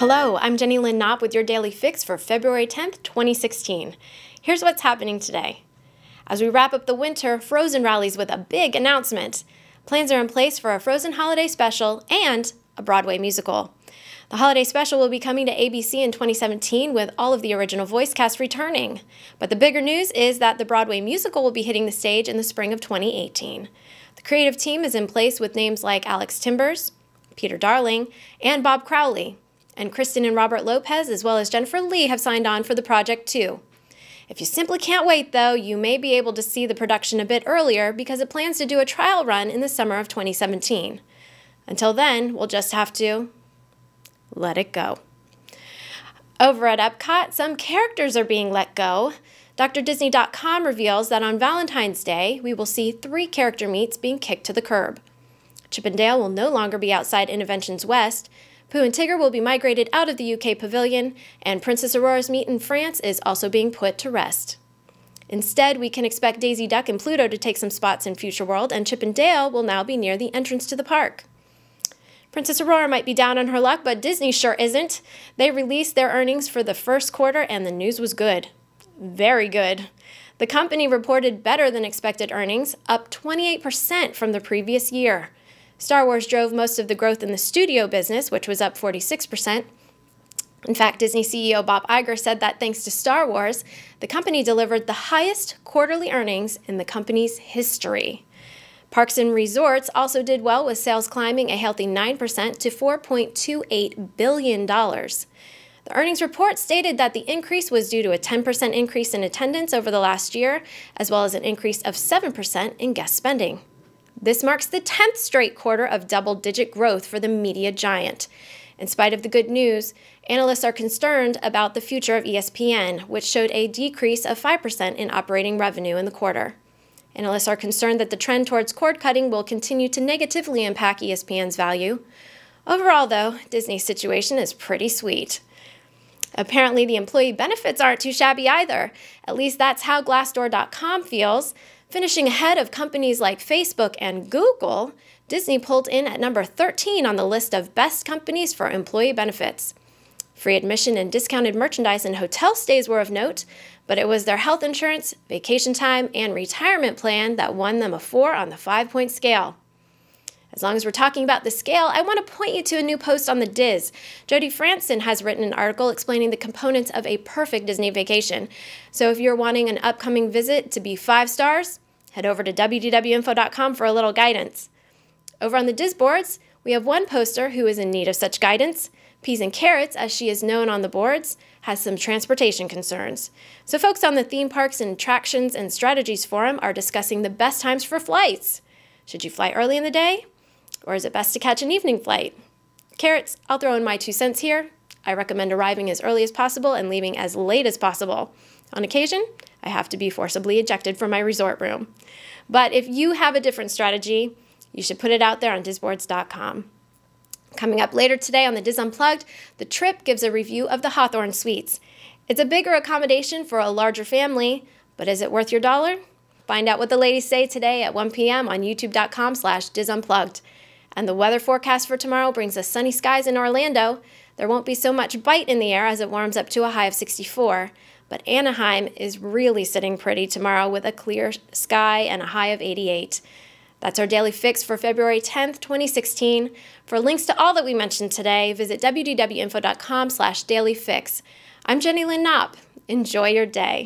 Hello, I'm Jenny Lynn Knopp with your Daily Fix for February 10th, 2016. Here's what's happening today. As we wrap up the winter, Frozen rallies with a big announcement. Plans are in place for a Frozen holiday special and a Broadway musical. The holiday special will be coming to ABC in 2017 with all of the original voice cast returning. But the bigger news is that the Broadway musical will be hitting the stage in the spring of 2018. The creative team is in place with names like Alex Timbers, Peter Darling, and Bob Crowley. And Kristen and Robert Lopez, as well as Jennifer Lee, have signed on for the project too. If you simply can't wait, though, you may be able to see the production a bit earlier because it plans to do a trial run in the summer of 2017. Until then, we'll just have to let it go. Over at Epcot, some characters are being let go. DrDisney.com reveals that on Valentine's Day, we will see 3 character meets being kicked to the curb. Chip and Dale will no longer be outside Innoventions West. Pooh and Tigger will be migrated out of the UK pavilion, and Princess Aurora's meet in France is also being put to rest. Instead, we can expect Daisy Duck and Pluto to take some spots in Future World, and Chip and Dale will now be near the entrance to the park. Princess Aurora might be down on her luck, but Disney sure isn't. They released their earnings for the first quarter, and the news was good. Very good. The company reported better than expected earnings, up 28% from the previous year. Star Wars drove most of the growth in the studio business, which was up 46%. In fact, Disney CEO Bob Iger said that thanks to Star Wars, the company delivered the highest quarterly earnings in the company's history. Parks and Resorts also did well, with sales climbing a healthy 9% to $4.28 billion. The earnings report stated that the increase was due to a 10% increase in attendance over the last year, as well as an increase of 7% in guest spending. This marks the 10th straight quarter of double-digit growth for the media giant. In spite of the good news, analysts are concerned about the future of ESPN, which showed a decrease of 5% in operating revenue in the quarter. Analysts are concerned that the trend towards cord cutting will continue to negatively impact ESPN's value. Overall, though, Disney's situation is pretty sweet. Apparently, the employee benefits aren't too shabby either. At least that's how Glassdoor.com feels. Finishing ahead of companies like Facebook and Google, Disney pulled in at number 13 on the list of best companies for employee benefits. Free admission and discounted merchandise and hotel stays were of note, but it was their health insurance, vacation time, and retirement plan that won them a 4 on the 5-point scale. As long as we're talking about the scale, I want to point you to a new post on the Diz. Jody Franson has written an article explaining the components of a perfect Disney vacation. So if you're wanting an upcoming visit to be 5 stars, head over to wdwinfo.com for a little guidance. Over on the Diz boards, we have one poster who is in need of such guidance. Peas and Carrots, as she is known on the boards, has some transportation concerns. So folks on the Theme Parks and Attractions and Strategies Forum are discussing the best times for flights. Should you fly early in the day? Or is it best to catch an evening flight? Carrots, I'll throw in my 2 cents here. I recommend arriving as early as possible and leaving as late as possible. On occasion, I have to be forcibly ejected from my resort room. But if you have a different strategy, you should put it out there on DizBoards.com. Coming up later today on the Diz Unplugged, the Trip gives a review of the Hawthorne Suites. It's a bigger accommodation for a larger family, but is it worth your dollar? Find out what the ladies say today at 1 p.m. on youtube.com/DizUnplugged. And the weather forecast for tomorrow brings us sunny skies in Orlando. There won't be so much bite in the air as it warms up to a high of 64. But Anaheim is really sitting pretty tomorrow with a clear sky and a high of 88. That's our Daily Fix for February 10th, 2016. For links to all that we mentioned today, visit wdwinfo.com/dailyfix. I'm Jenny Lynn Knopp. Enjoy your day.